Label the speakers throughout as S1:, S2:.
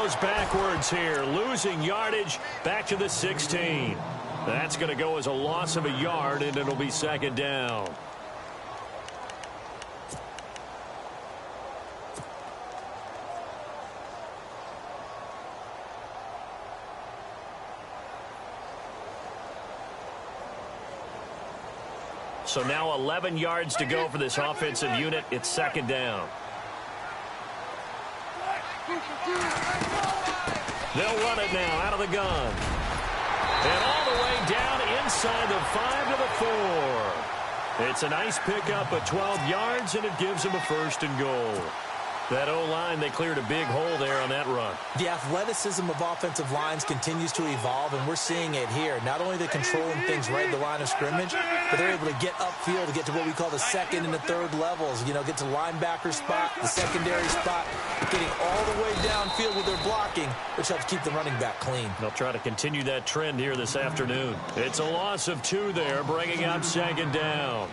S1: goes backwards here, losing yardage back to the 16. That's going to go as a loss of a yard, and it'll be second down. So now 11 yards to go for this offensive unit. It's second down. They'll run it now out of the gun. And all the way down inside the 5 to the 4. It's a nice pickup of 12 yards, and it gives them a first and goal. That O-line, they cleared a big hole there on that run.
S2: The athleticism of offensive lines continues to evolve, and we're seeing it here. Not only are they controlling things right at the line of scrimmage, but they're able to get upfield to get to what we call the second and the third levels. You know, get to linebacker spot, the secondary spot, getting all the way downfield with their blocking, which helps keep the running back clean.
S1: They'll try to continue that trend here this afternoon. It's a loss of 2 there, bringing up second down.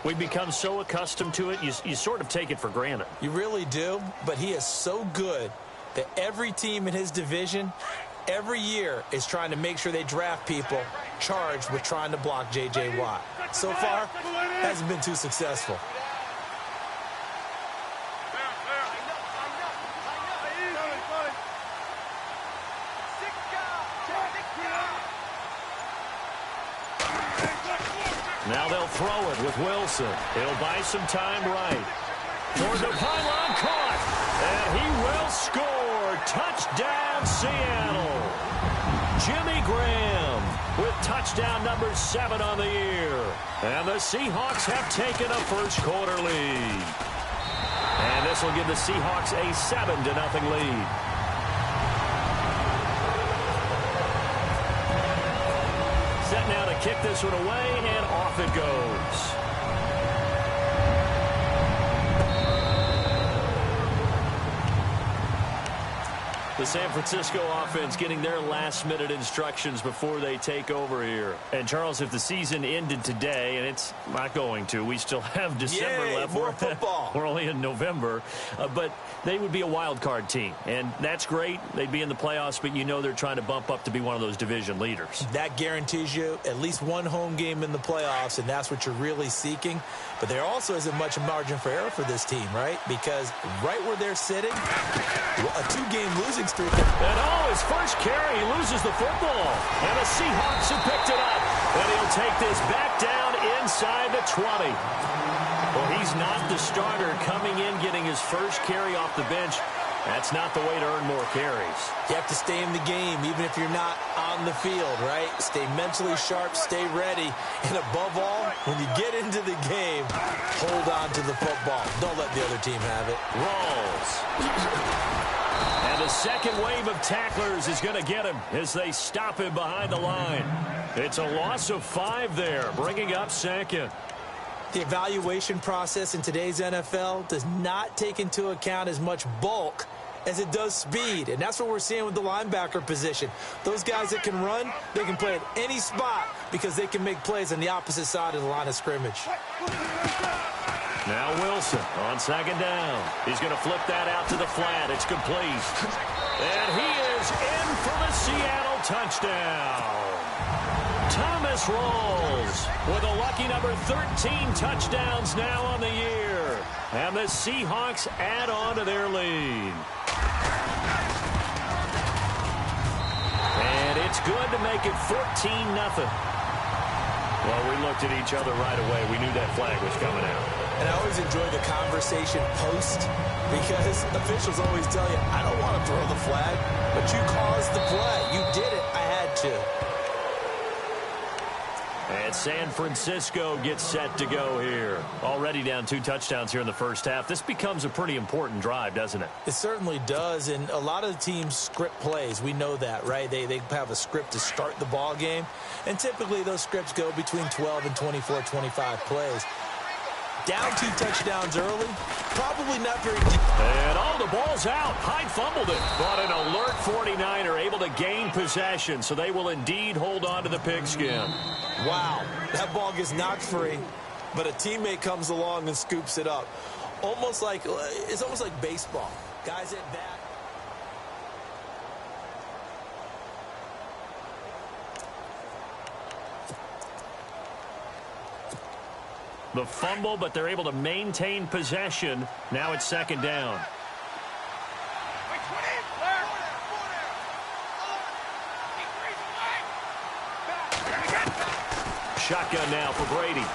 S1: We've become so accustomed to it, you sort of take it for granted.
S2: You really do, but he is so good that every team in his division, every year, is trying to make sure they draft people charged with trying to block J.J. Watt. So far, hasn't been too successful.
S1: Now they'll throw it with Wilson. He'll buy some time right. For the pylon, caught. And he will score. Touchdown, Seattle. Jimmy Graham with touchdown number 7 on the year. And the Seahawks have taken a first quarter lead. And this will give the Seahawks a 7-0 lead. Set now to kick this one away, and off it goes. The San Francisco offense getting their last-minute instructions before they take over here. And, Charles, if the season ended today, and it's not going to, we still have December left.
S2: More football.
S1: We're only in November. But they would be a wild card team. And that's great. They'd be in the playoffs, but you know they're trying to bump up to be one of those division leaders.
S2: That guarantees you at least one home game in the playoffs, and that's what you're really seeking. But there also isn't much margin for error for this team, right? Because right where they're sitting, a 2-game losing streak.
S1: And his first carry, he loses the football. And the Seahawks have picked it up. And he'll take this back down inside the 20. Well, he's not the starter coming in, getting his first carry off the bench. That's not the way to earn more carries.
S2: You have to stay in the game, even if you're not on the field, right? Stay mentally sharp, stay ready. And above all, when you get into the game, hold on to the football. Don't let the other team have it.
S1: Rolls. And the second wave of tacklers is going to get him as they stop him behind the line. It's a loss of 5 there, bringing up second.
S2: The evaluation process in today's NFL does not take into account as much bulk as it does speed. And that's what we're seeing with the linebacker position. Those guys that can run, they can play at any spot because they can make plays on the opposite side of the line of scrimmage.
S1: Now Wilson on second down. He's going to flip that out to the flat. It's complete. And he is in for the Seattle touchdown. Thomas Rolls with a lucky number 13 touchdowns now on the year. And the Seahawks add on to their lead. And it's good to make it 14-0. Well, we looked at each other right away. We knew that flag was coming out.
S2: And I always enjoy the conversation post because officials always tell you, I don't want to throw the flag, but you caused the play. You did it. I had to.
S1: And San Francisco gets set to go here. Already down 2 touchdowns here in the first half. This becomes a pretty important drive, doesn't it?
S2: It certainly does, and a lot of the teams script plays. We know that, right? They have a script to start the ball game, and typically those scripts go between 12 and 24, 25 plays. Down 2 touchdowns early, probably not very deep.
S1: And the ball's out. Hyde fumbled it. But an alert 49er able to gain possession, so they will indeed hold on to the pigskin.
S2: Wow, that ball gets knocked free, but a teammate comes along and scoops it up. It's almost like baseball. Guys at bat.
S1: The fumble, but they're able to maintain possession. Now it's second down. Shotgun now for Brady.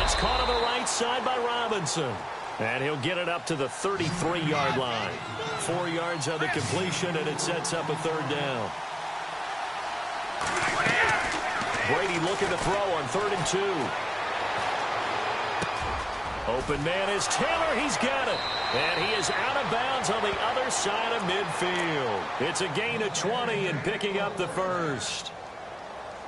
S1: It's caught on the right side by Robinson. And he'll get it up to the 33-yard line. 4 yards on the completion, and it sets up a third down. Brady looking to throw on 3rd and 2. Open man is Taylor. He's got it. And he is out of bounds on the other side of midfield. It's a gain of 20 and picking up the first.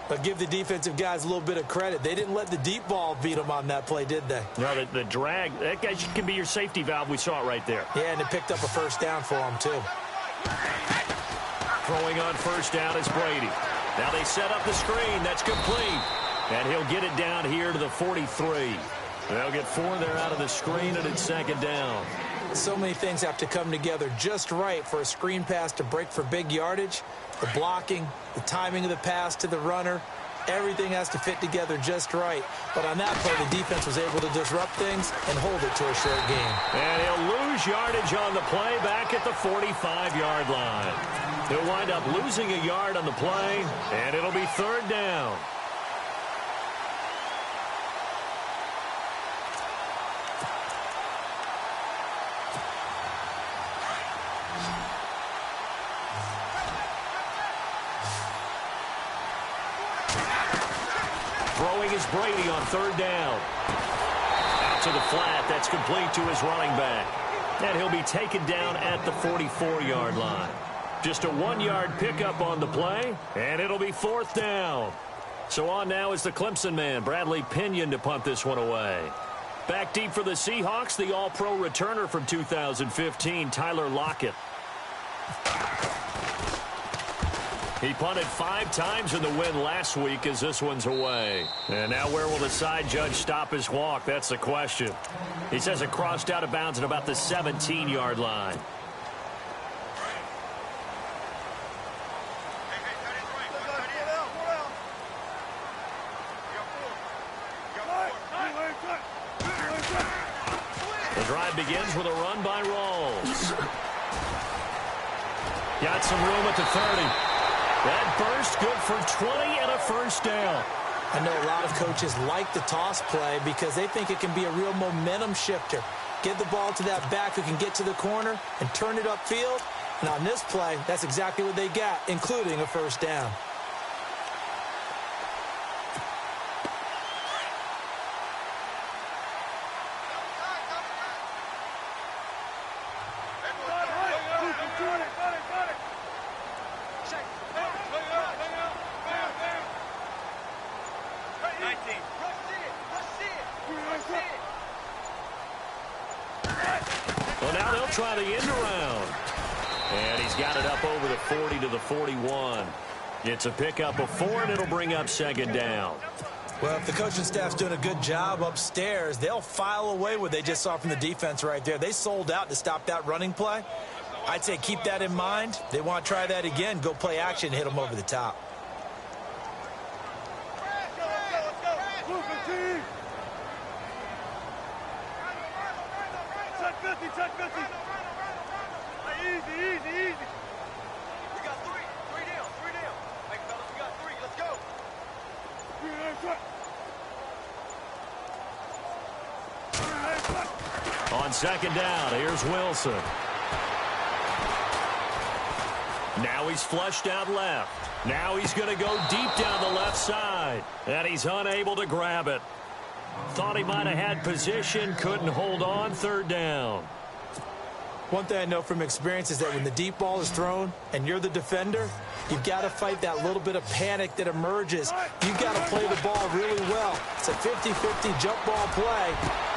S2: But give the defensive guys a little bit of credit. They didn't let the deep ball beat them on that play, did they?
S1: No, the drag, that guy can be your safety valve. We saw it right there.
S2: Yeah, and it picked up a first down for them, too.
S1: Throwing on first down is Brady. Now they set up the screen. That's complete. And he'll get it down here to the 43. They'll get 4 there out of the screen, and it's second down.
S2: So many things have to come together just right for a screen pass to break for big yardage. The blocking, the timing of the pass to the runner, everything has to fit together just right. But on that play, the defense was able to disrupt things and hold it to a short game.
S1: And he'll lose yardage on the play back at the 45-yard line. He'll wind up losing a yard on the play, and it'll be third down. Throwing is Brady on third down. Out to the flat. That's complete to his running back. And he'll be taken down at the 44-yard line. Just a 1-yard pickup on the play, and it'll be fourth down. So on now is the Clemson man, Bradley Pinion, to punt this one away. Back deep for the Seahawks, the all-pro returner from 2015, Tyler Lockett. He punted 5 times in the win last week as this one's away. And now where will the side judge stop his walk? That's the question. He says it crossed out of bounds at about the 17-yard line. The drive begins with a run by Rawls. Got some room at the 30. That burst good for 20 and a first down.
S2: I know a lot of coaches like the toss play because they think it can be a real momentum shifter. Get the ball to that back who can get to the corner and turn it upfield. And on this play, that's exactly what they got, including a first down.
S1: Well, now they'll try the end around. And he's got it up over the 40 to the 41. It's a pickup of 4, and it'll bring up second down.
S2: Well, if the coaching staff's doing a good job upstairs, they'll file away what they just saw from the defense right there. They sold out to stop that running play. I'd say keep that in mind. They want to try that again. Go play action, hit them over the top.
S1: On second down, here's Wilson. Now he's flushed out left. Now he's going to go deep down the left side. And he's unable to grab it. Thought he might have had position, couldn't hold on, third down.
S2: One thing I know from experience is that when the deep ball is thrown and you're the defender, you've got to fight that little bit of panic that emerges. You've got to play the ball really well. It's a 50-50 jump ball play.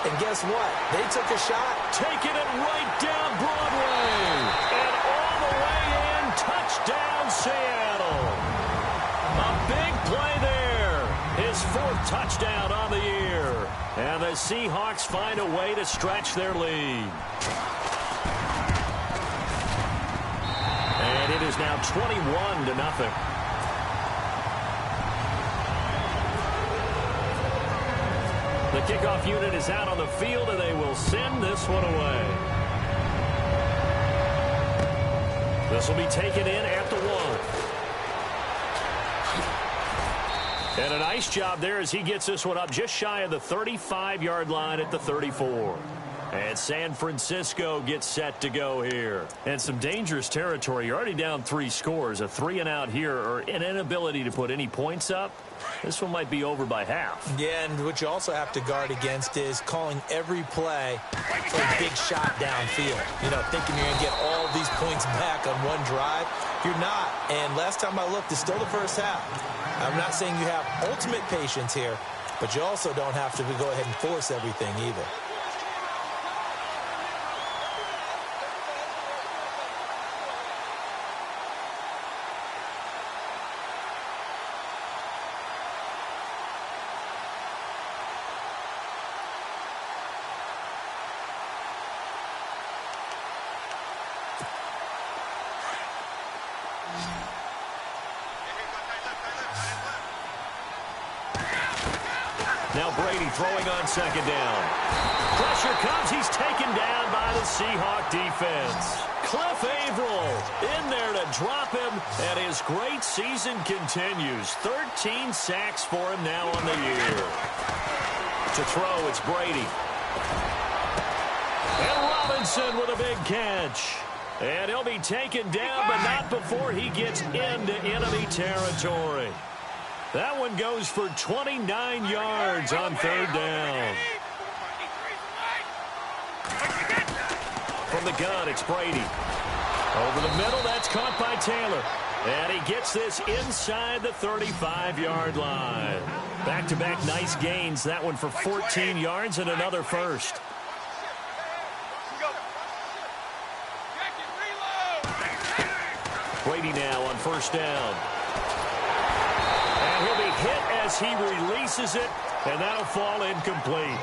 S2: And guess what? They took a shot.
S1: Taking it right down Broadway. And all the way in, touchdown Seattle. A big play there. His 4th touchdown on the year. And the Seahawks find a way to stretch their lead. And it is now 21-0. The kickoff unit is out on the field, and they will send this one away. This will be taken in at the 1. And a nice job there as he gets this one up just shy of the 35-yard line at the 34. And San Francisco gets set to go here. And some dangerous territory. You're already down 3 scores. A 3-and-out here, or an inability to put any points up. This one might be over by half. Yeah, and what you also have to guard against is calling every play for a big shot downfield. You know, thinking you're going to get all these points back on one drive. You're not. And last time I looked, it's still the first half. I'm not saying you have ultimate patience here, but you also don't have to go ahead and force everything either. Now Brady throwing on second down. Pressure comes. He's taken down by the Seahawk defense. Cliff Averill in there to drop him, and his great season continues. 13 sacks for him now on the year. To throw, it's Brady. And Robinson with a big catch. And he'll be taken down, but not before he gets into enemy territory. That one goes for 29 yards on third down. From the gun, it's Brady. Over the middle, that's caught by Taylor. And he gets this inside the 35-yard line. Back-to-back nice gains. That one for 14 yards and another first. Brady now on first down. And he'll be hit as he releases it, and that'll fall incomplete.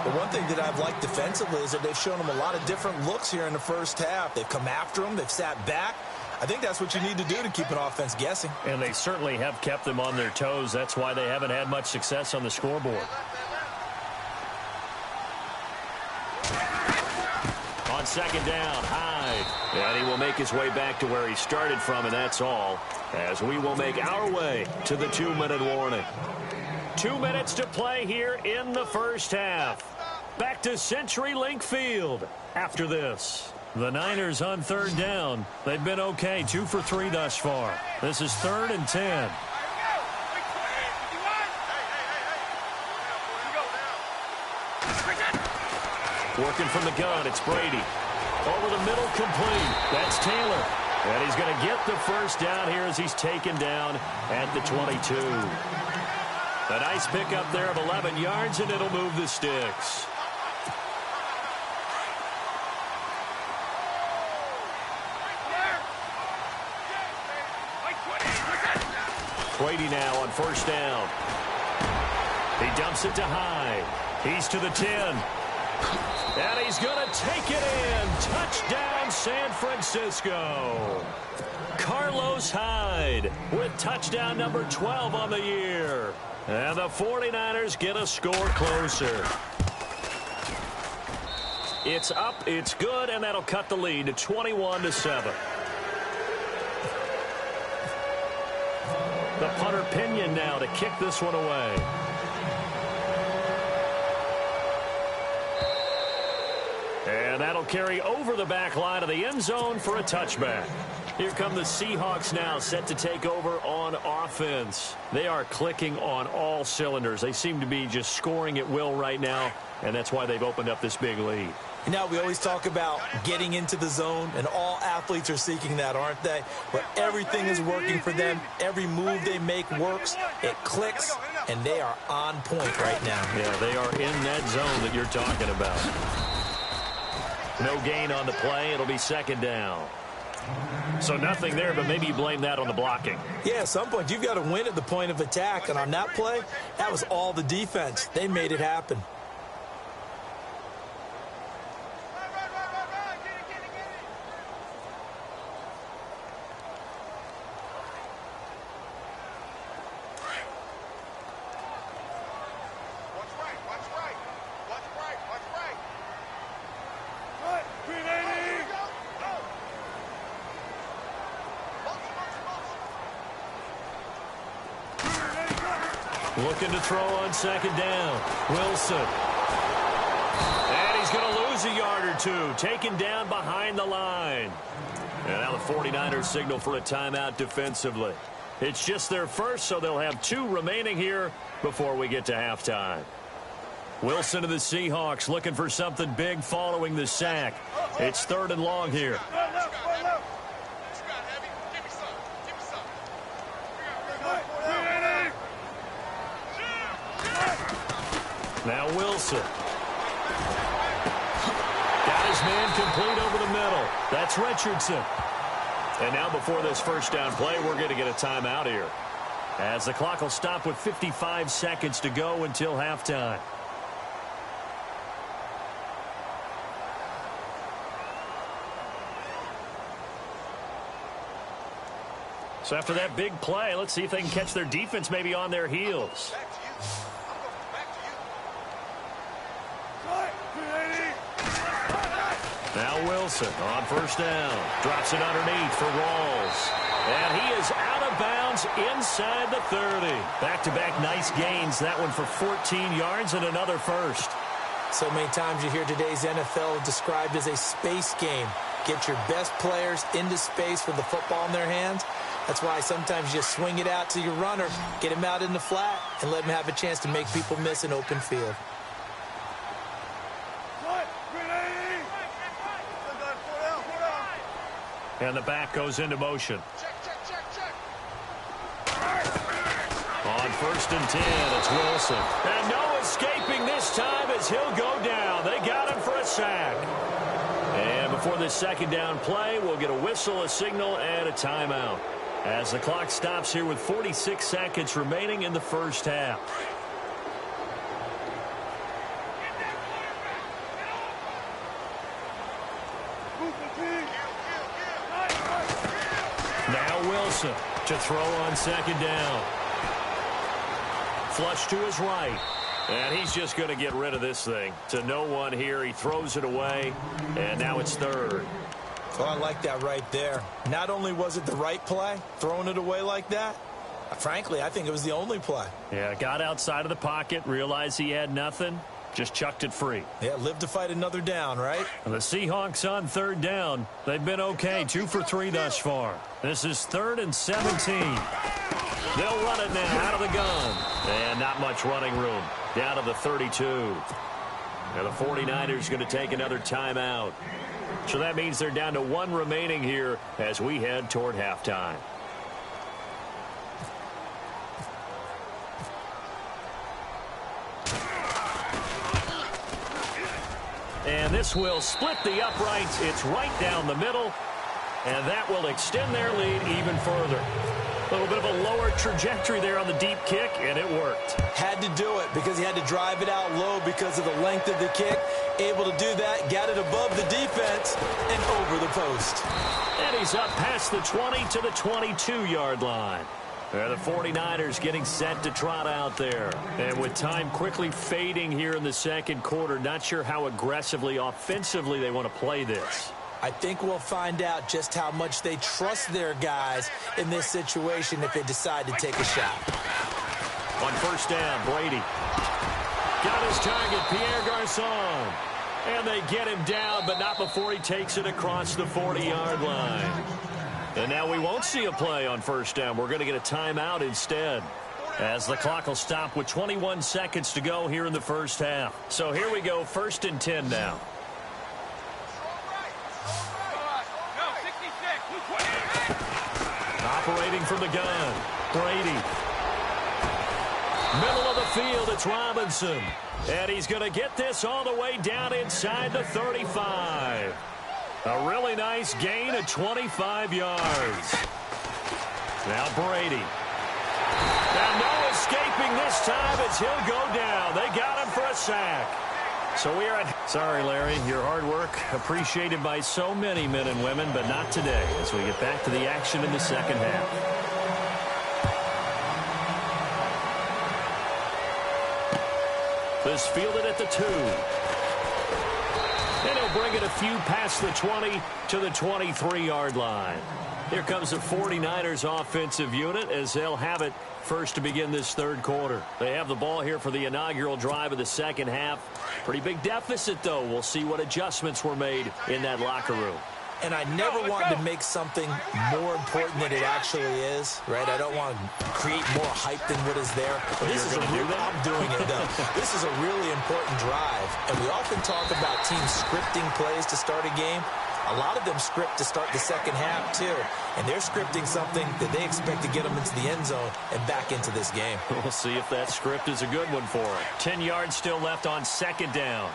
S1: The one thing that I've liked defensively is that they've shown him a lot of different looks here in the first half. They've come after him. They've sat back. I think that's what you need to do to keep an offense guessing. And they certainly have kept them on their toes. That's why they haven't had much success on the scoreboard. On second down, Hyde. And he will make his way back to where he started from, and that's all. As we will make our way to the 2-minute warning. 2 minutes to play here in the first half. Back to CenturyLink Field after this. The Niners on third down. They've been okay, 2 for 3 thus far. This is 3rd and 10. Working from the gun, it's Brady. Over the middle, complete. That's Taylor. And he's going to get the first down here as he's taken down at the 22. A nice pickup there of 11 yards, and it'll move the sticks. Brady now on first down. He dumps it to Hyde. He's to the 10. And he's going to take it in. Touchdown, San Francisco. Carlos Hyde with touchdown number 12 on the year. And the 49ers get a score closer. It's up, it's good, and that'll cut the lead to 21-7. The punter Pinion now to kick this one away. And that'll carry over the back line of the end zone for a touchback. Here come the Seahawks now, set to take over on offense. They are clicking on all cylinders. They seem to be just scoring at will right now, and that's why they've opened up this big lead. You know, we always talk about getting into the zone, and all athletes are seeking that, aren't they? Where everything is working for them, every move they make works, it clicks, and they are on point right now. Yeah, they are in that zone that you're talking about. No gain on the play. It'll be second down. So nothing there, but maybe you blame that on the blocking. Yeah, at some point, you've got to win at the point of attack. And on that play, that was all the defense. They made it happen. Looking to throw on second down. Wilson. And he's going to lose a yard or two. Taken down behind the line. And now the 49ers signal for a timeout defensively. It's just their first, so they'll have 2 remaining here before we get to halftime. Wilson of the Seahawks looking for something big following the sack. It's 3rd and long here. Now Wilson. Got his man complete over the middle. That's Richardson. And now before this first down play, we're going to get a timeout here, as the clock will stop with 55 seconds to go until halftime. So after that big play, let's see if they can catch their defense maybe on their heels. Now Wilson on first down. Drops it underneath for Rawls. And he is out of bounds inside the 30. Back-to-back nice gains. That one for 14 yards and another first.
S2: So many times you hear today's NFL described as a space game. Get your best players into space with the football in their hands. That's why sometimes you just swing it out to your runner, get him out in the flat, and let him have a chance to make people miss an open field.
S1: And the back goes into motion. On 1st and 10, it's Wilson. And no escaping this time as he'll go down. They got him for a sack. And before this second down play, we'll get a whistle, a signal, and a timeout, as the clock stops here with 46 seconds remaining in the first half. Now Wilson to throw on second down. Flush to his right. And he's just going to get rid of this thing. To no one here. He throws it away. And now it's 3rd.
S2: Oh, I like that right there. Not only was it the right play, throwing it away like that, frankly, I think it was the only play.
S1: Yeah, got outside of the pocket, realized he had nothing, just chucked it free.
S2: Yeah, live to fight another down, right?
S1: And the Seahawks on 3rd down. They've been okay, 2 for 3 thus far. This is 3rd and 17. They'll run it now out of the gun. And not much running room. Down to the 32. Now the 49ers going to take another timeout. So that means they're down to 1 remaining here as we head toward halftime. And this will split the uprights. It's right down the middle. And that will extend their lead even further. A little bit of a lower trajectory there on the deep kick, and it worked.
S2: Had to do it because he had to drive it out low because of the length of the kick. Able to do that, got it above the defense and over the post.
S1: And he's up past the 20 to the 22-yard line. The 49ers getting set to trot out there. And with time quickly fading here in the second quarter, not sure how aggressively, offensively they want to play this.
S2: I think we'll find out just how much they trust their guys in this situation if they decide to take a shot.
S1: On first down, Brady. Got his target, Pierre Garçon. And they get him down, but not before he takes it across the 40-yard line. And now we won't see a play on first down. We're going to get a timeout instead, as the clock will stop with 21 seconds to go here in the first half. So here we go, 1st and 10 now. Operating from the gun, Brady. Middle of the field, it's Robinson. And he's going to get this all the way down inside the 35. A really nice gain of 25 yards. Now Brady. Now no escaping this time as he'll go down. They got him for a sack. So we are at... Sorry, Larry, your hard work appreciated by so many men and women, but not today as we get back to the action in the second half. This fielded at the 2. And he'll bring get a few past the 20 to the 23-yard line. Here comes the 49ers offensive unit as they'll have it first to begin this third quarter. They have the ball here for the inaugural drive of the second half. Pretty big deficit, though. We'll see what adjustments were made in that locker room.
S2: And I never want to make something more important than it actually is, right? I don't want to create more hype than what is there. But this is I'm doing it, though. This is a really important drive. And we often talk about teams scripting plays to start a game. A lot of them script to start the second half, too. And they're scripting something that they expect to get them into the end zone and back into this game.
S1: We'll see if that script is a good one for them. 10 yards still left on second down.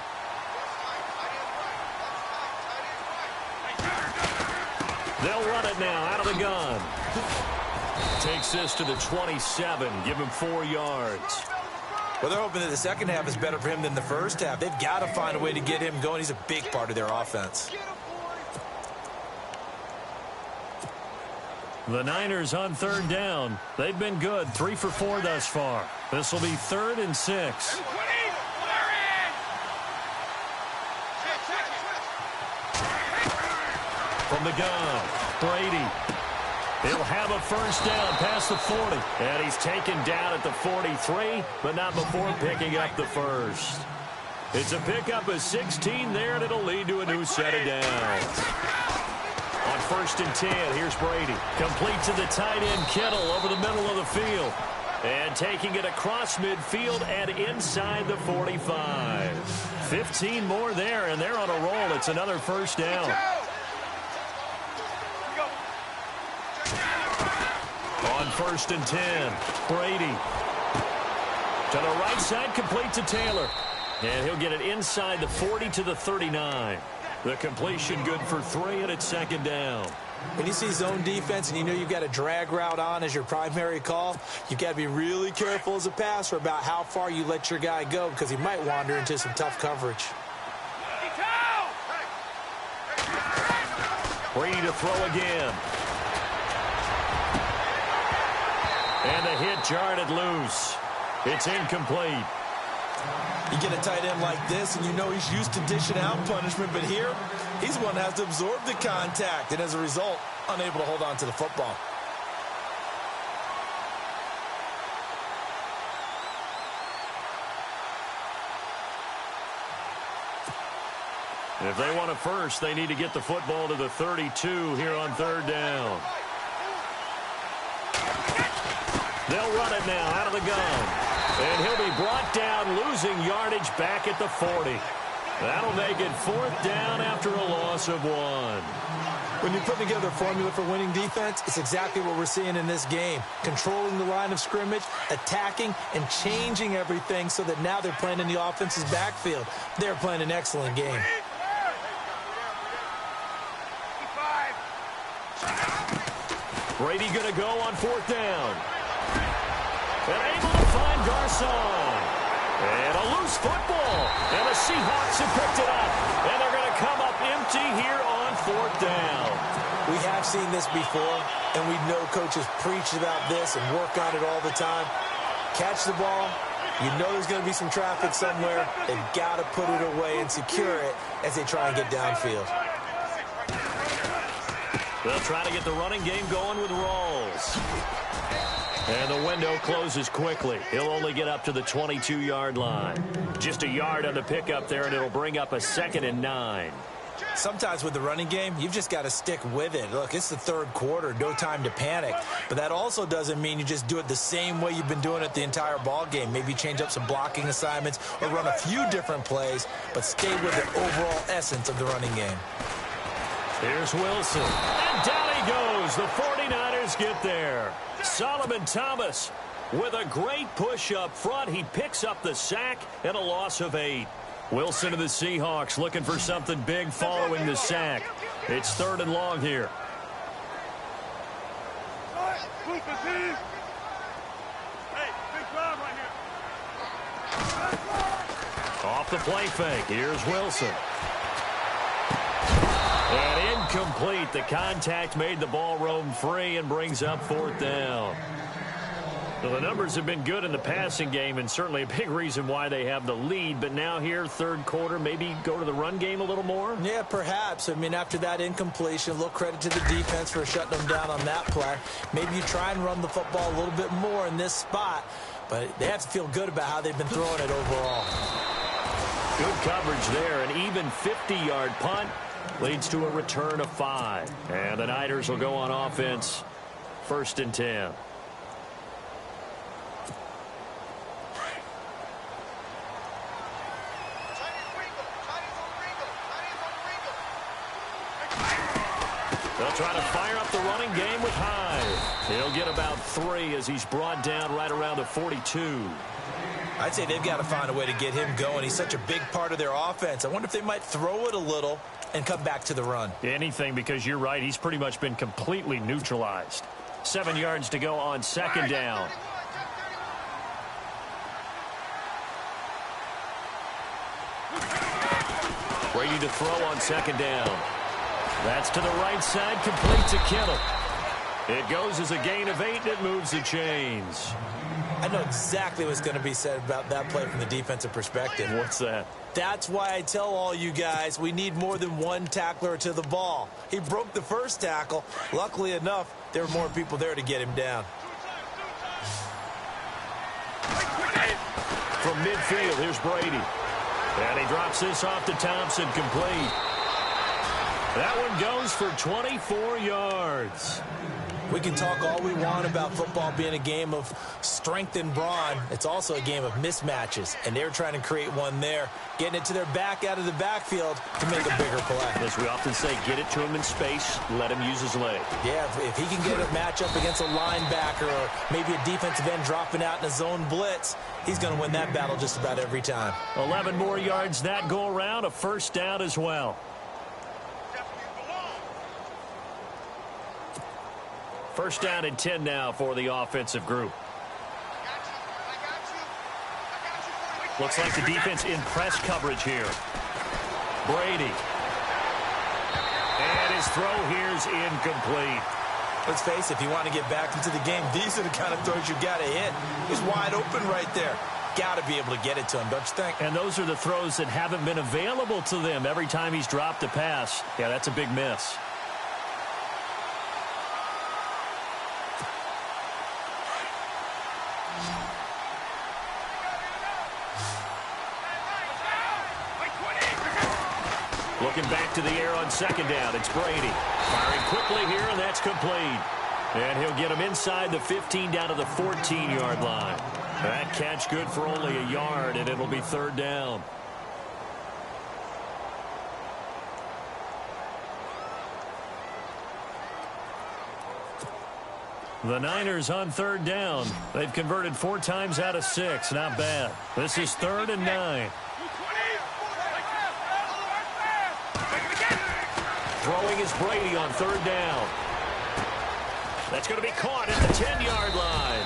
S1: They'll run it now out of the gun. Takes this to the 27. Give him 4 yards.
S2: Well, they're hoping that the second half is better for him than the first half. They've got to find a way to get him going. He's a big part of their offense.
S1: The Niners on third down. They've been good. 3 for 4 thus far. This will be 3rd and 6. From the gun, Brady. He'll have a first down past the 40. And he's taken down at the 43, but not before picking up the first. It's a pickup of 16 there, and it'll lead to a new set of downs. On 1st and 10, here's Brady. Complete to the tight end, Kittle, over the middle of the field. And taking it across midfield and inside the 45. 15 more there, and they're on a roll. It's another first down. On 1st and 10, Brady. To the right side, complete to Taylor. And he'll get it inside the 40 to the 39. The completion good for 3, and it's 2nd down.
S2: When you see zone defense and you know you've got a drag route on as your primary call, you've got to be really careful as a passer about how far you let your guy go because he might wander into some tough coverage.
S1: Brady to throw again. And the hit jarred it loose. It's incomplete.
S2: You get a tight end like this, and you know he's used to dishing out punishment, but here, he's the one that has to absorb the contact, and as a result, unable to hold on to the football.
S1: If they want a first, they need to get the football to the 32 here on 3rd down. They'll run it now out of the gun. And he'll be brought down, losing yardage back at the 40. That'll make it 4th down after a loss of 1.
S2: When you put together a formula for winning defense, it's exactly what we're seeing in this game. Controlling the line of scrimmage, attacking, and changing everything so that now they're playing in the offense's backfield. They're playing an excellent game.
S1: Brady going to go on 4th down. And able to find Garcon. And a loose football. And the Seahawks have picked it up. And they're going to come up empty here on 4th down.
S2: We have seen this before, and we know coaches preach about this and work on it all the time. Catch the ball. You know there's going to be some traffic somewhere. They've got to put it away and secure it as they try and get downfield.
S1: They'll try to get the running game going with Rawls. And the window closes quickly. He'll only get up to the 22-yard line. Just a yard on the pickup there, and it'll bring up a 2nd and 9.
S2: Sometimes with the running game, you've just got to stick with it. Look, it's the 3rd quarter, no time to panic. But that also doesn't mean you just do it the same way you've been doing it the entire ball game. Maybe change up some blocking assignments or run a few different plays, but stay with the overall essence of the running game.
S1: Here's Wilson. And down he goes. The 49ers get there. Solomon Thomas with a great push up front. He picks up the sack and a loss of 8. Wilson to the Seahawks looking for something big following the sack. It's 3rd and long here. Off the play fake. Here's Wilson. And incomplete. The contact made the ball roam free and brings up 4th down. Well, the numbers have been good in the passing game, and certainly a big reason why they have the lead. But now here, third quarter, maybe go to the run game a little more?
S2: Yeah, perhaps. I mean, after that incompletion, a little credit to the defense for shutting them down on that play. Maybe you try and run the football a little bit more in this spot, but they have to feel good about how they've been throwing it overall.
S1: Good coverage there. An even 50-yard punt leads to a return of 5. And the Niners will go on offense, 1st and 10. They'll try to fire up the running game with Hyde. He'll get about 3 as he's brought down right around the 42.
S2: I'd say they've got to find a way to get him going. He's such a big part of their offense. I wonder if they might throw it a little and come back to the run.
S1: Anything, because you're right. He's pretty much been completely neutralized. 7 yards to go on 2nd down. Brady to throw on 2nd down. That's to the right side, complete to Kittle. It goes as a gain of 8, and it moves the chains.
S2: I know exactly what's going to be said about that play from the defensive perspective.
S1: What's that?
S2: That's why I tell all you guys we need more than one tackler to the ball. He broke the first tackle. Luckily enough, there were more people there to get him down.
S1: From midfield, here's Brady. And he drops this off to Thompson, complete. That one goes for 24 yards.
S2: We can talk all we want about football being a game of strength and brawn. It's also a game of mismatches, and they're trying to create one there, getting it to their back out of the backfield to make a bigger play.
S1: As we often say, get it to him in space, let him use his leg.
S2: Yeah, if he can get a matchup against a linebacker or maybe a defensive end dropping out in a zone blitz, he's going to win that battle just about every time.
S1: 11 more yards that go around, a 1st down as well. 1st down and 10 now for the offensive group. Looks like the defense in press coverage here. Brady. And his throw here's incomplete.
S2: Let's face it, if you want to get back into the game, these are the kind of throws you got to hit. He's wide open right there. Got to be able to get it to him, don't you think?
S1: And those are the throws that haven't been available to them every time he's dropped a pass. Yeah, that's a big miss. Looking back to the air on 2nd down. It's Brady. Firing quickly here, and that's complete. And he'll get him inside the 15 down to the 14-yard line. That catch good for only a yard, and it'll be 3rd down. The Niners on 3rd down. They've converted 4 times out of 6. Not bad. This is 3rd and 9. Throwing is Brady on 3rd down. That's going to be caught at the 10-yard line.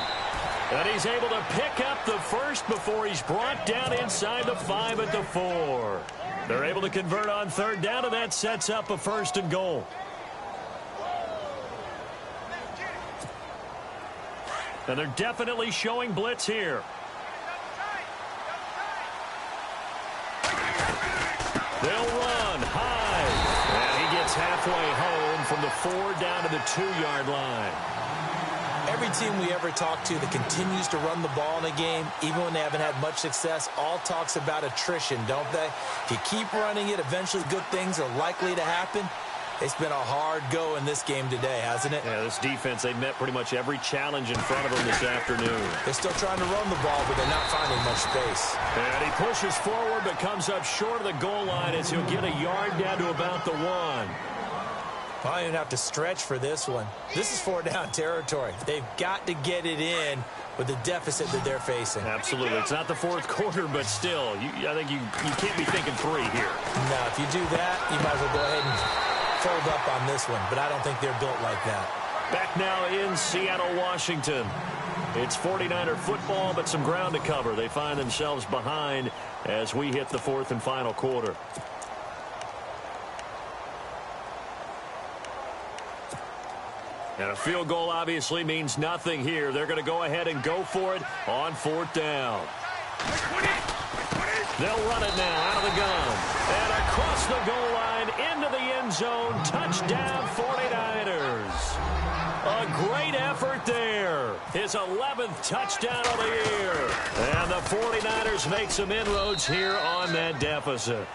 S1: And he's able to pick up the first before he's brought down inside the 5 at the 4. They're able to convert on 3rd down, and that sets up a 1st and goal. And they're definitely showing blitz here. They'll run high. And he gets halfway home from the 4 down to the 2-yard line.
S2: Every team we ever talk to that continues to run the ball in a game, even when they haven't had much success, all talks about attrition, don't they? If you keep running it, eventually good things are likely to happen. It's been a hard go in this game today, hasn't it?
S1: Yeah, this defense, they've met pretty much every challenge in front of them this afternoon.
S2: They're still trying to run the ball, but they're not finding much space.
S1: And he pushes forward, but comes up short of the goal line as he'll get a yard down to about the 1.
S2: I don't even have to stretch for this one. This is 4 down territory. They've got to get it in with the deficit that they're facing.
S1: Absolutely. It's not the 4th quarter, but still, I think you can't be thinking 3 here.
S2: No, if you do that, you might as well go ahead and fold up on this one, but I don't think they're built like that.
S1: Back now in Seattle, Washington. It's 49er football, but some ground to cover. They find themselves behind as we hit the 4th and final quarter. And a field goal obviously means nothing here. They're going to go ahead and go for it on 4th down. They'll run it now out of the gun. And across the goal line into the end zone. Touchdown 49ers. A great effort there. His 11th touchdown of the year. And the 49ers make some inroads here on that deficit.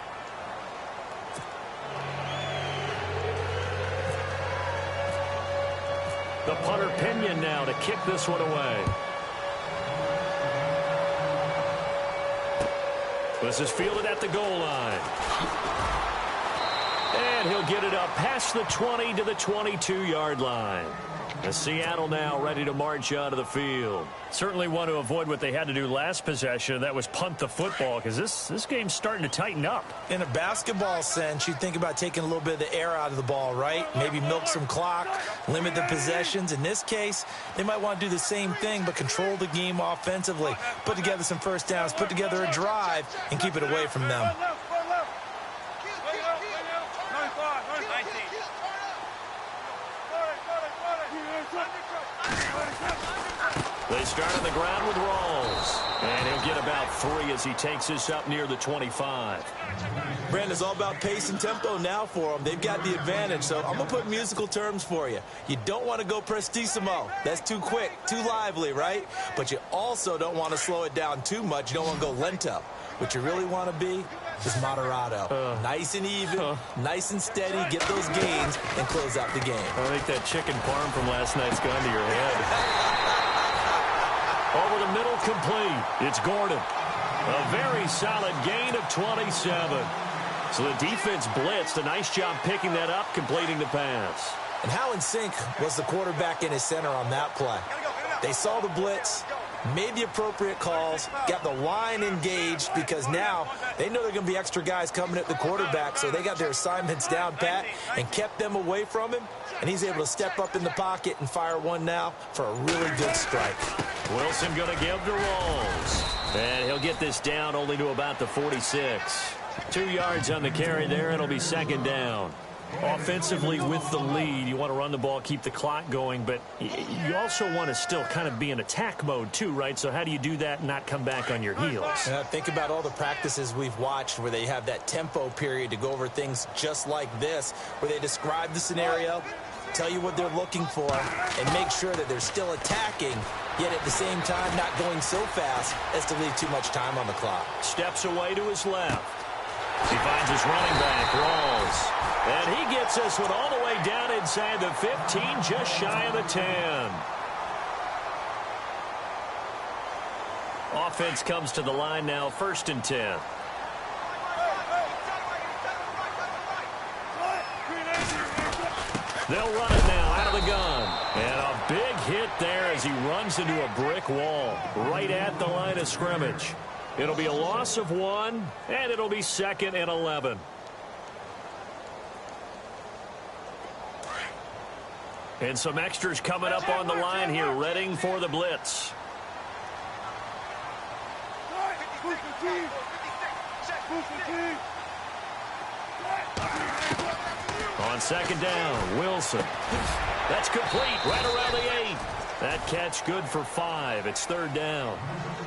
S1: The punter Pinion now to kick this one away. This is fielded at the goal line. And he'll get it up past the 20 to the 22-yard line. And Seattle now ready to march out of the field. Certainly want to avoid what they had to do last possession. That was punt the football, because this game's starting to tighten up.
S2: In a basketball sense, you think about taking a little bit of the air out of the ball, right? Maybe milk some clock, limit the possessions. In this case, they might want to do the same thing, but control the game offensively. Put together some first downs, put together a drive, and keep it away from them.
S1: They start on the ground with Rawls. And he'll get about 3 as he takes this up near the 25.
S2: Brandon, it's all about pace and tempo now for them. They've got the advantage, so I'm going to put musical terms for you. You don't want to go prestissimo. That's too quick, too lively, right? But you also don't want to slow it down too much. You don't want to go lento. What you really want to be is moderato. Nice and even, nice and steady, get those gains, and close out the game.
S1: I think that chicken parm from last night's gone to your head. Over the middle, complete. It's Gordon. A very solid gain of 27. So the defense blitzed. A nice job picking that up, completing the pass.
S2: And how in sync was the quarterback and his center on that play? They saw the blitz, made the appropriate calls, got the line engaged, because now they know there are going to be extra guys coming at the quarterback, so they got their assignments down pat and kept them away from him, and he's able to step up in the pocket and fire one now for a really good strike.
S1: Wilson going to give to Rawls, and he'll get this down only to about the 46. 2 yards on the carry there. It'll be 2nd down. Offensively with the lead, you want to run the ball, keep the clock going, but you also want to still kind of be in attack mode too, right? So how do you do that and not come back on your heels?
S2: Think about all the practices we've watched where they have that tempo period to go over things just like this, where they describe the scenario, tell you what they're looking for, and make sure that they're still attacking, yet at the same time not going so fast as to leave too much time on the clock.
S1: Steps away to his left. He finds his running back, Rawls. And he gets this one all the way down inside the 15, just shy of the 10. Offense comes to the line now, 1st and 10. They'll run it now out of the gun. And a big hit there as he runs into a brick wall right at the line of scrimmage. It'll be a loss of 1, and it'll be 2nd and 11. And some extras coming up on the line here, readying for the blitz. On 2nd down, Wilson. That's complete right around the 8. That catch good for 5. It's 3rd down.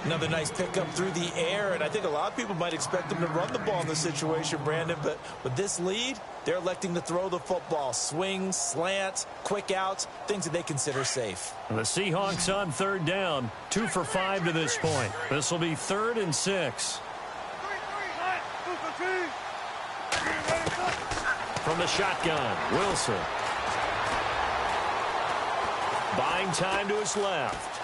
S2: Another nice pickup through the air, and I think a lot of people might expect them to run the ball in this situation, Brandon, but with this lead, they're electing to throw the football. Swings, slants, quick outs, things that they consider safe.
S1: And the Seahawks on 3rd down, 2 for 5 to this point. This will be 3rd and 6. From the shotgun, Wilson. Buying time to his left.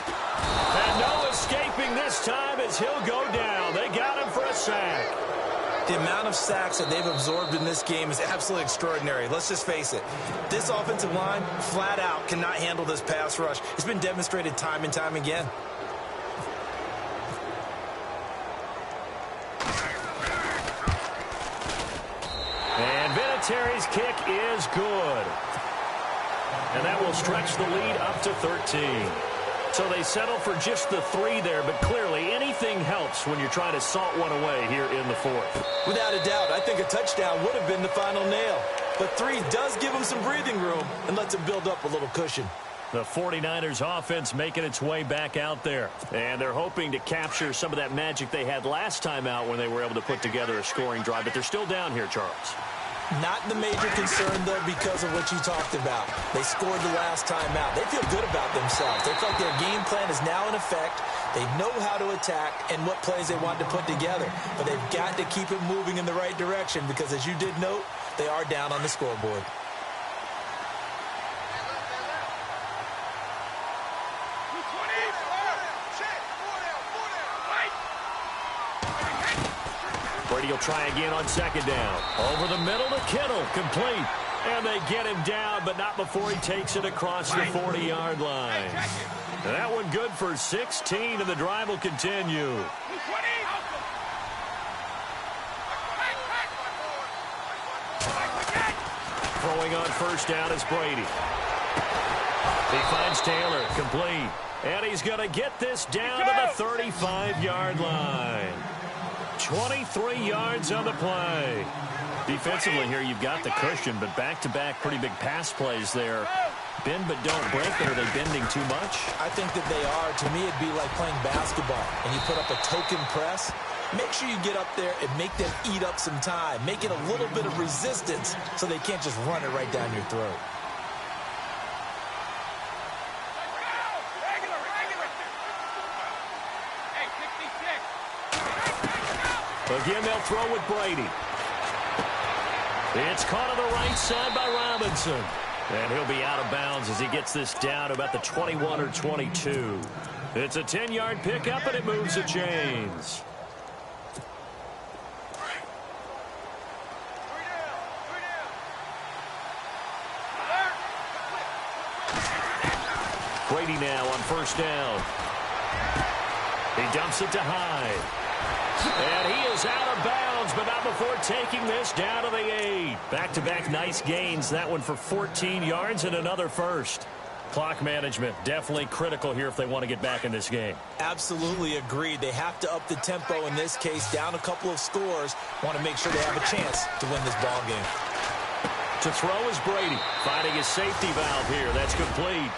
S1: And no escaping this time as he'll go down. They got him for a sack.
S2: The amount of sacks that they've absorbed in this game is absolutely extraordinary. Let's just face it. This offensive line, flat out, cannot handle this pass rush. It's been demonstrated time and time again.
S1: And Vinatieri's kick is good. And that will stretch the lead up to 13. So they settle for just the 3 there, but clearly anything helps when you're trying to salt one away here in the 4th.
S2: Without a doubt, I think a touchdown would have been the final nail. but 3 does give him some breathing room and lets him build up a little cushion.
S1: The 49ers offense making its way back out there. And they're hoping to capture some of that magic they had last time out when they were able to put together a scoring drive. But they're still down here, Charles.
S2: Not the major concern, though, because of what you talked about. They scored the last time out. They feel good about themselves. They feel like their game plan is now in effect. They know how to attack and what plays they want to put together. But they've got to keep it moving in the right direction because, as you did note, they are down on the scoreboard.
S1: Brady will try again on second down. Over the middle to Kittle, complete. And they get him down, but not before he takes it across the 40-yard line. And that one good for 16, and the drive will continue. Throwing on first down is Brady. He finds Taylor, complete. And he's going to get this down to the 35-yard line. 23 yards on the play. Defensively here, you've got the cushion, but back-to-back pretty big pass plays there. Bend but don't break, but are they bending too much?
S2: I think that they are. To me, it'd be like playing basketball, and you put up a token press. Make sure you get up there and make them eat up some time. Make it a little bit of resistance so they can't just run it right down your throat.
S1: Again, they'll throw with Brady. It's caught on the right side by Robinson. And he'll be out of bounds as he gets this down to about the 21 or 22. It's a 10-yard pickup, and it moves the chains. Brady now on first down. He dumps it to Hyde. And he is out of bounds, but not before taking this down to the 8. Back-to-back nice gains. That one for 14 yards and another first. Clock management definitely critical here if they want to get back in this game.
S2: Absolutely agreed. They have to up the tempo in this case, down a couple of scores. Want to make sure they have a chance to win this ball game.
S1: To throw is Brady, finding his safety valve here. That's complete.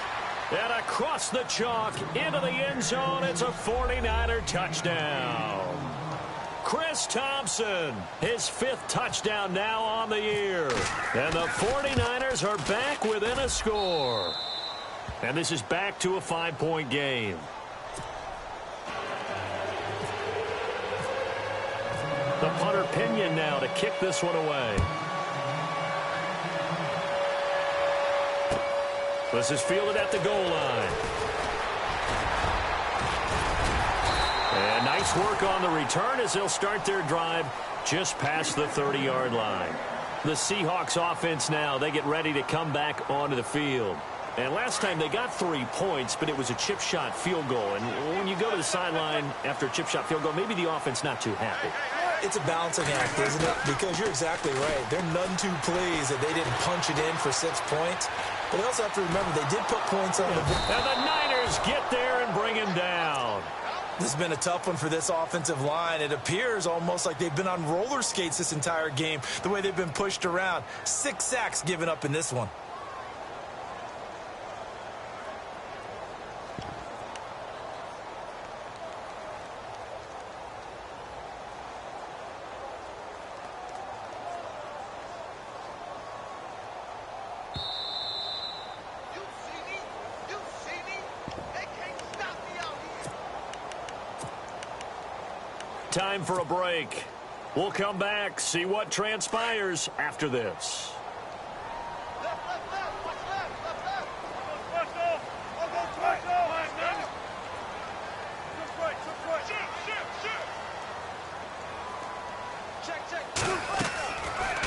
S1: And across the chalk into the end zone, it's a 49er touchdown. Chris Thompson, his 5th touchdown now on the year. And the 49ers are back within a score. And this is back to a 5-point game. The punter Pinion now to kick this one away. This is fielded at the goal line. And nice work on the return as they'll start their drive just past the 30-yard line. The Seahawks offense now, they get ready to come back onto the field. And last time they got 3 points, but it was a chip shot field goal. And when you go to the sideline after a chip shot field goal, maybe the offense not too happy.
S2: It's a balancing act, isn't it? Because you're exactly right. They're none too pleased that they didn't punch it in for 6 points. But they also have to remember they did put points on the board.
S1: And the Niners get there and bring him down.
S2: This has been a tough one for this offensive line. It appears almost like they've been on roller skates this entire game, the way they've been pushed around. 6 sacks given up in this one.
S1: Time for a break. We'll come back, see what transpires after this.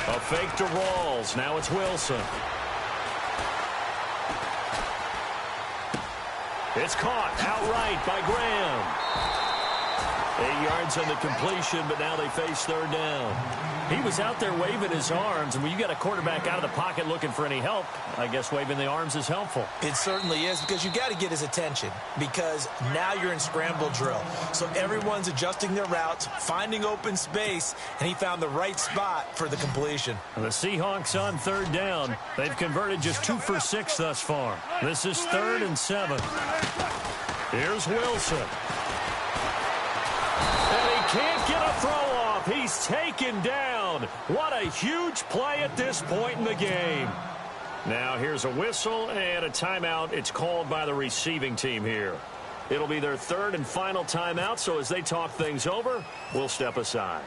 S1: A fake to Rawls. Now it's Wilson. It's caught outright by Graham. 8 yards on the completion, but now they face third down. He was out there waving his arms, and when you got a quarterback out of the pocket looking for any help, I guess waving the arms is helpful.
S2: It certainly is, because you got to get his attention, because now you're in scramble drill. So everyone's adjusting their routes, finding open space, and he found the right spot for the completion.
S1: The Seahawks on third down. They've converted just 2 for 6 thus far. This is 3rd and 7. Here's Wilson. And he can't get a throw off. He's taken down. What a huge play at this point in the game. Now here's a whistle and a timeout. It's called by the receiving team here. It'll be their 3rd and final timeout, so as they talk things over, we'll step aside.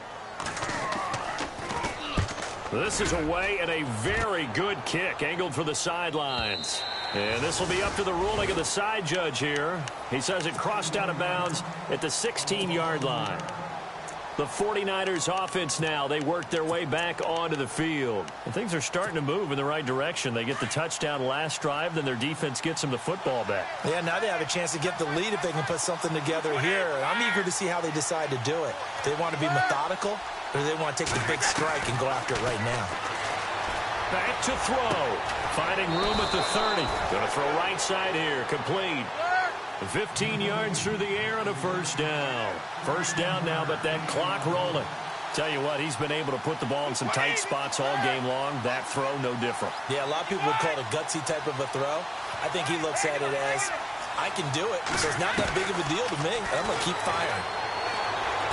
S1: This is away and a very good kick, angled for the sidelines. And this will be up to the ruling of the side judge here. He says it crossed out of bounds at the 16-yard line. The 49ers offense now, they work their way back onto the field. And things are starting to move in the right direction. They get the touchdown last drive, then their defense gets them the football back.
S2: Yeah, now they have a chance to get the lead if they can put something together here. I'm eager to see how they decide to do it. They want to be methodical, or do they want to take the big strike and go after it right now?
S1: Back to throw. Finding room at the 30. Going to throw right side here. Complete. 15 yards through the air and a first down. First down now, but that clock rolling. Tell you what, he's been able to put the ball in some tight spots all game long. That throw, no different.
S2: Yeah, a lot of people would call it a gutsy type of a throw. I think he looks at it as, I can do it, so it's not that big of a deal to me. I'm going to keep firing.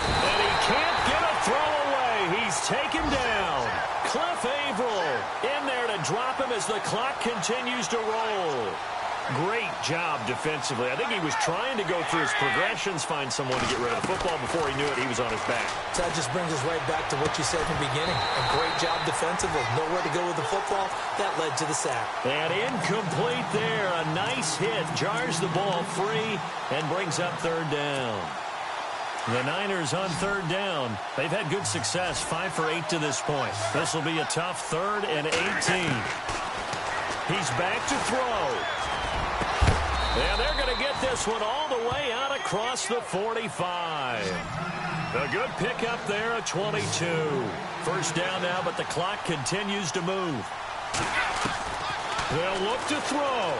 S1: And he can't get a throw away. He's taken down. Cliff Averill in there to drop him as the clock continues to roll. Great job defensively. I think he was trying to go through his progressions, find someone to get rid of the football. Before he knew it, he was on his back.
S2: So that just brings us right back to what you said in the beginning. A great job defensively. Nowhere to go with the football. That led to the sack.
S1: And incomplete there. A nice hit. Jars the ball free and brings up third down. The Niners on third down. They've had good success, 5 for 8 to this point. This will be a tough 3rd and 18. He's back to throw. And they're going to get this one all the way out across the 45. A good pickup there at 22. First down now, but the clock continues to move. They'll look to throw.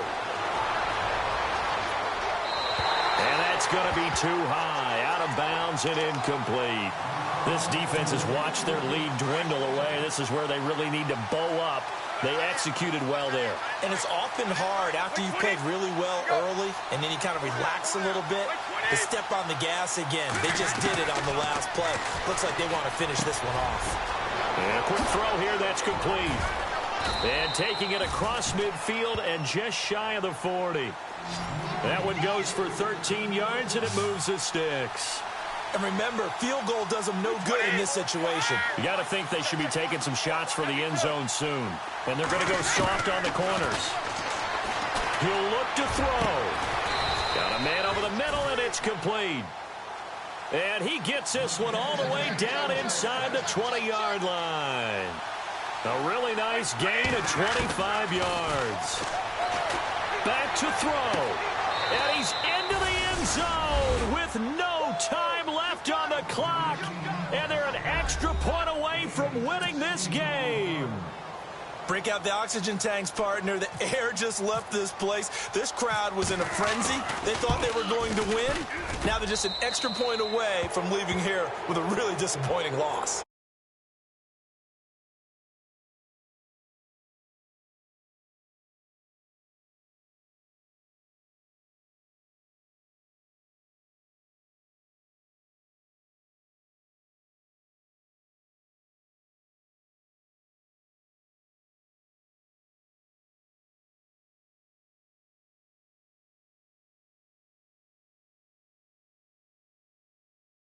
S1: And that's going to be too high, out of bounds and incomplete. This defense has watched their lead dwindle away. This is where they really need to bow up. They executed well there. And it's often hard after you've played really well early and then you kind of relax a little bit to step on the gas again. They just did it on the last play. Looks like they want to finish this one off. And a quick throw here, that's complete. And taking it across midfield and just shy of the 40. That one goes for 13 yards and it moves the sticks.
S2: And remember, field goal does them no good in this situation.
S1: You got to think they should be taking some shots for the end zone soon. And they're going to go soft on the corners. He'll look to throw. Got a man over the middle, and it's complete. And he gets this one all the way down inside the 20-yard line. A really nice gain of 25 yards. Back to throw. And he's into the end zone with no time left on the clock. And they're an extra point away from winning this game.
S2: Break out the oxygen tanks, partner. The air just left this place. This crowd was in a frenzy. They thought they were going to win. Now they're just an extra point away from leaving here with a really disappointing loss.